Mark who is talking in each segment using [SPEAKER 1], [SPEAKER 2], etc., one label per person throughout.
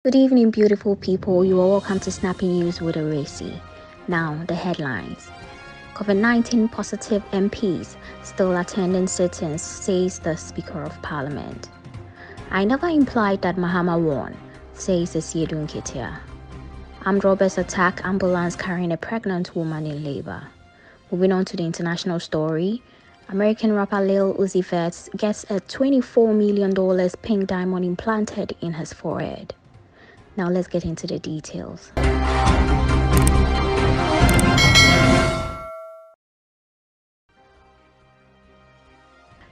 [SPEAKER 1] Good evening, beautiful people. You are welcome to Snappy News with Ewura Esi. Now, the headlines. COVID-19 positive MPs still attending sit-ins, says the Speaker of Parliament. I never implied that Mahama won, says Esi Uncensored. Armed robbers attack ambulance carrying a pregnant woman in labor. Moving on to the international story, American rapper Lil Uzi gets a $24 million pink diamond implanted in his forehead. Now let's get into the details.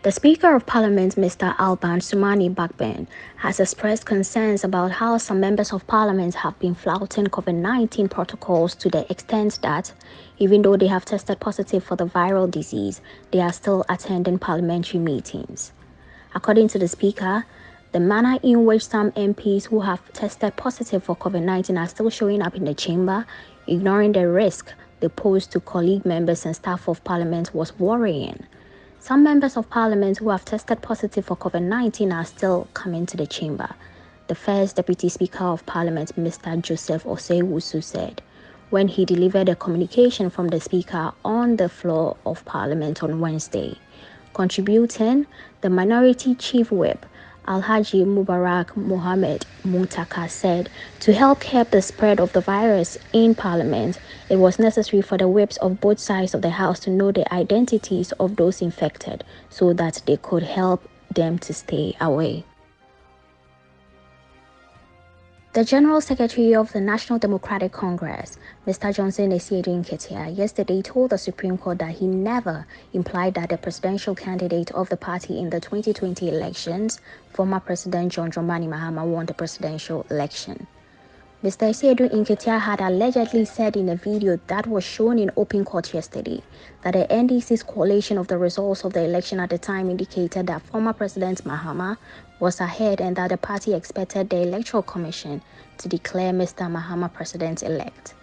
[SPEAKER 1] The Speaker of Parliament, Mr. Alban Sumani Bakben, has expressed concerns about how some members of Parliament have been flouting COVID-19 protocols to the extent that, even though they have tested positive for the viral disease, they are still attending parliamentary meetings. According to the Speaker, the manner in which some MPs who have tested positive for COVID-19 are still showing up in the chamber, ignoring the risk they pose to colleague members and staff of Parliament, was worrying. Some members of Parliament who have tested positive for COVID-19 are still coming to the chamber. The first Deputy Speaker of Parliament, Mr. Joseph Osei-Wusu, said when he delivered a communication from the Speaker on the floor of Parliament on Wednesday. Contributing, the Minority Chief Whip, Alhaji Mubarak Mohammed Muntaka, said to help curb the spread of the virus in Parliament, it was necessary for the whips of both sides of the House to know the identities of those infected so that they could help them to stay away. The General Secretary of the National Democratic Congress, Mr. Johnson Esi Uncensored, yesterday told the Supreme Court that he never implied that the presidential candidate of the party in the 2020 elections, former President John Dramani Mahama, won the presidential election. Mr. Esi Uncensored had allegedly said in a video that was shown in open court yesterday that the NDC's collation of the results of the election at the time indicated that former President Mahama was ahead and that the party expected the Electoral Commission to declare Mr. Mahama president-elect.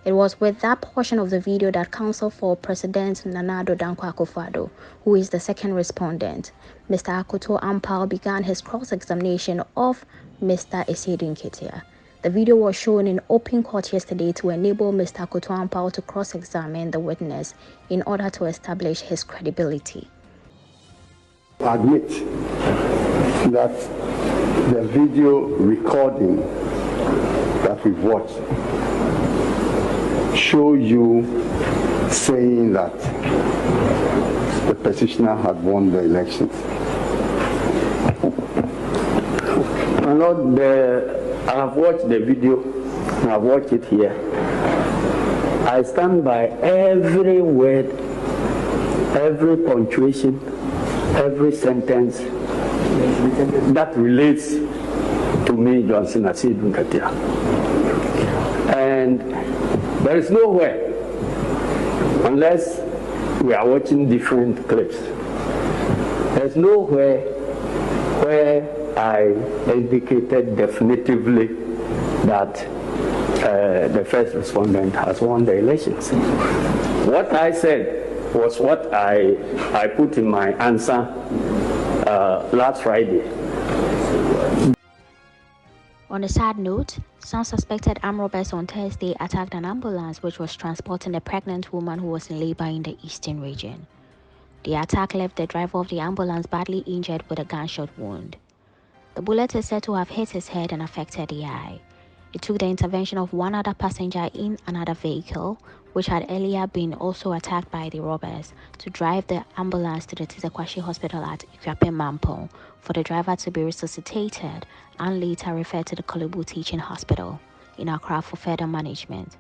[SPEAKER 1] It was with that portion of the video that counsel for President Nana Addo Dankwa Akufo-Addo, who is the second respondent, Mr. Akoto Ampal, began his cross-examination of Mr. Esi Uncensored. The video was shown in open court yesterday to enable Mr. Akoto Ampal to cross-examine the witness in order to establish his credibility.
[SPEAKER 2] Admit that the video recording that we've watched show you saying that the petitioner had won the elections.
[SPEAKER 3] My Lord, I have watched the video, and I've watched it here. I stand by every word, every punctuation, every sentence that relates to me, Johnson Esi Uncensored. And there is nowhere, unless we are watching different clips, there's nowhere where I indicated definitively that the first respondent has won the elections. What I said was what I put in my answer last Friday.
[SPEAKER 1] On a sad note, some suspected armed robbers on Thursday attacked an ambulance which was transporting a pregnant woman who was in labor in the eastern region. The attack left the driver of the ambulance badly injured with a gunshot wound. The bullet is said to have hit his head and affected the eye. It took the intervention of one other passenger in another vehicle, which had earlier been also attacked by the robbers, to drive the ambulance to the Tetekwashi Hospital at Ikwape Mampong for the driver to be resuscitated and later referred to the Kolebu Teaching Hospital in Accra for further management.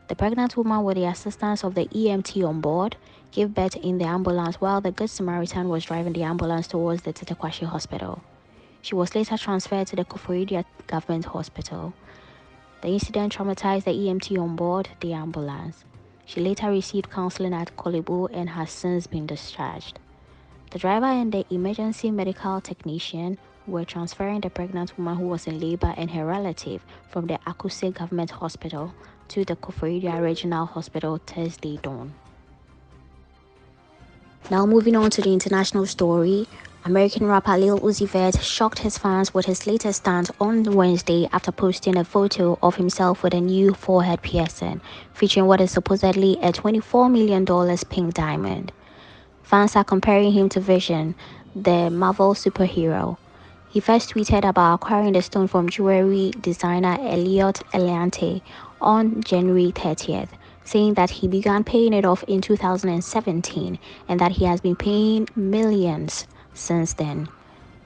[SPEAKER 1] The pregnant woman, with the assistance of the EMT on board, gave birth in the ambulance while the Good Samaritan was driving the ambulance towards the Tetekwashi Hospital. She was later transferred to the Koforidua Government Hospital. The incident traumatized the EMT on board the ambulance. She later received counseling at Kolebu and has since been discharged. The driver and the emergency medical technician were transferring the pregnant woman who was in labor and her relative from the Akuse Government Hospital to the Koforidua Regional Hospital Thursday dawn. Now moving on to the international story, American rapper Lil Uzi Vert shocked his fans with his latest stunt on Wednesday after posting a photo of himself with a new forehead piercing featuring what is supposedly a $24 million pink diamond. Fans are comparing him to Vision, the Marvel superhero. He first tweeted about acquiring the stone from jewelry designer Elliot Eliante on January 30th, saying that he began paying it off in 2017 and that he has been paying millions since then.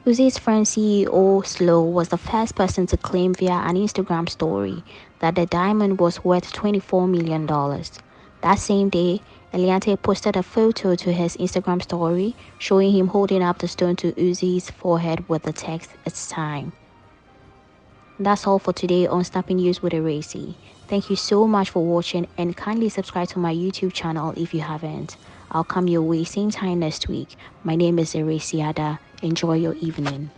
[SPEAKER 1] Uzi's friend CEO Slow was the first person to claim via an Instagram story that the diamond was worth $24 million. That same day, Eliante posted a photo to his Instagram story showing him holding up the stone to Uzi's forehead with the text, "It's time." That's all for today on Snappy News with Ewura Esi. Thank you so much for watching and kindly subscribe to my YouTube channel if you haven't. I'll come your way same time next week. My name is Ewura Esi. Enjoy your evening.